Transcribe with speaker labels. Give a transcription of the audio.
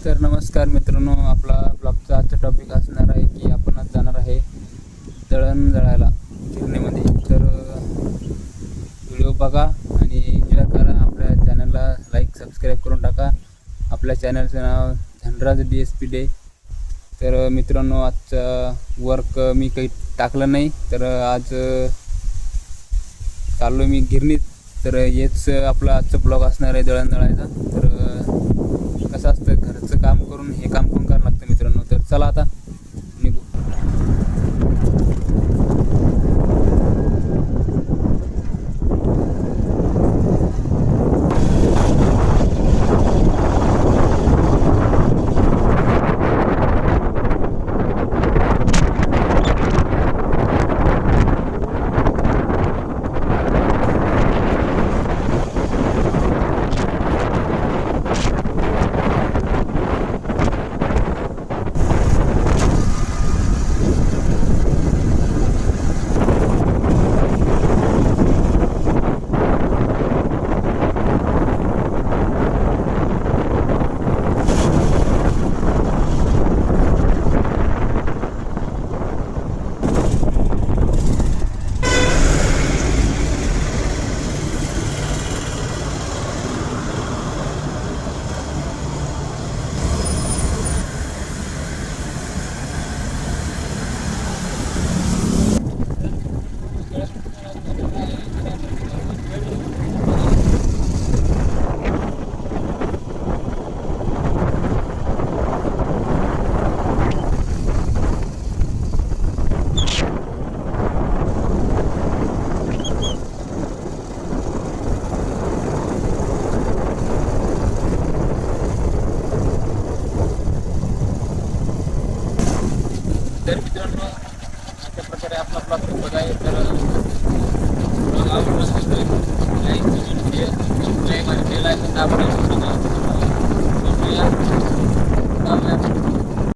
Speaker 1: तर नमस्कार मित्रांनो, आपला ब्लॉगचा आजचा टॉपिक असणार आहे की आपण आज जाणार आहे दळण दळायला गिरणीमध्ये. तर व्हिडिओ बघा आणि एन्जॉय करा. आपल्या चॅनलला लाईक सबस्क्राईब करून टाका. आपल्या चॅनलचं नाव धनराज DSP डे. तर मित्रांनो, आजचं वर्क मी काही टाकलं नाही, तर आज चाललो मी गिरणीत. तर हेच आपलं आजचं ब्लॉग असणार आहे दळण दळायचा. तर कसं असतं, घरचं काम करून हे काम पण करावं लागतं मित्रांनो. तर चला आता निघू. तर मित्रांनो, अशा प्रकारे आपला ब्लॉग बघा. तर ब्लॉग आवडला असेल तर लाईक कमेंट शेअर सबस्क्राईब आणि बेल आयकॉन दाबा.